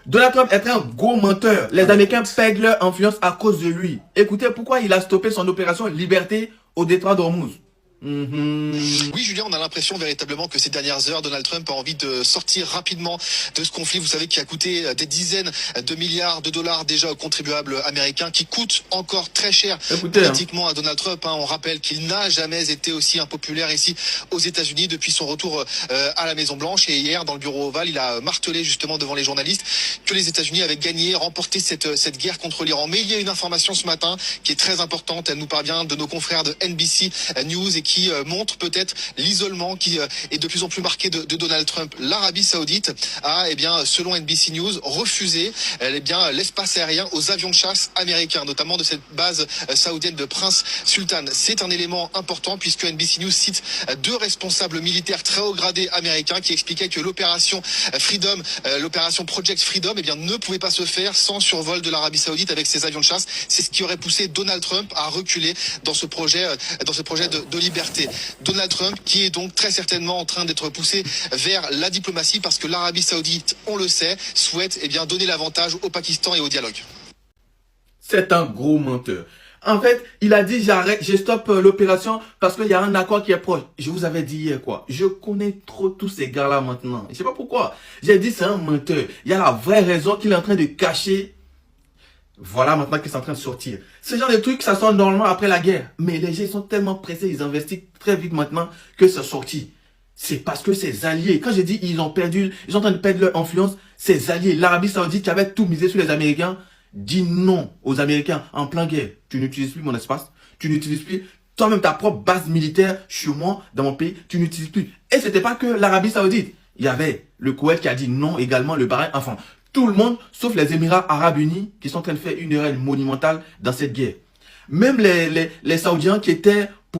Donald Trump est un gros menteur. Les Américains perdent leur influence à cause de lui. Écoutez pourquoi il a stoppé son opération Liberté au détroit d'Ormuz. Oui, Julien, on a l'impression véritablement que ces dernières heures, Donald Trump a envie de sortir rapidement de ce conflit, vous savez, qui a coûté des dizaines de milliards de dollars déjà aux contribuables américains, qui coûte encore très cher politiquement à Donald Trump. On rappelle qu'il n'a jamais été aussi impopulaire ici aux États-Unis depuis son retour à la Maison-Blanche. Et hier, dans le bureau ovale, il a martelé justement devant les journalistes que les États-Unis avaient gagné, remporté cette guerre contre l'Iran. Mais il y a une information ce matin qui est très importante. Elle nous parvient de nos confrères de NBC News et qui montre peut-être l'isolement qui est de plus en plus marqué de Donald Trump. L'Arabie Saoudite a, selon NBC News, refusé l'espace aérien aux avions de chasse américains, notamment de cette base saoudienne de Prince Sultan. C'est un élément important puisque NBC News cite deux responsables militaires très haut gradés américains qui expliquaient que l'opération Freedom, l'opération Project Freedom, ne pouvait pas se faire sans survol de l'Arabie Saoudite avec ses avions de chasse. C'est ce qui aurait poussé Donald Trump à reculer dans ce projet de liberté. Donald Trump qui est donc très certainement en train d'être poussé vers la diplomatie parce que l'Arabie Saoudite, on le sait, souhaite donner l'avantage au Pakistan et au dialogue. C'est un gros menteur. En fait, il a dit j'arrête, je stoppe l'opération parce qu'il y a un accord qui est proche. Je vous avais dit hier quoi. Je connais trop tous ces gars-là maintenant. Je sais pas pourquoi. J'ai dit c'est un menteur. Il y a la vraie raison qu'il est en train de cacher. Voilà maintenant qu'ils sont en train de sortir. Ce genre de trucs, ça sort normalement après la guerre. Mais les gens ils sont tellement pressés, ils investissent très vite maintenant que c'est sorti. C'est parce que ces alliés, quand j'ai dit ils sont en train de perdre leur influence, ces alliés, l'Arabie Saoudite qui avait tout misé sur les Américains, dit non aux Américains en plein guerre. Tu n'utilises plus mon espace, tu n'utilises plus toi-même ta propre base militaire chez moi, dans mon pays, tu n'utilises plus. Et c'était pas que l'Arabie Saoudite. Il y avait le Koweït qui a dit non également, le Bahreïn, enfin, tout le monde, sauf les Émirats Arabes Unis, qui sont en train de faire une erreur monumentale dans cette guerre. Même les Saoudiens qui étaient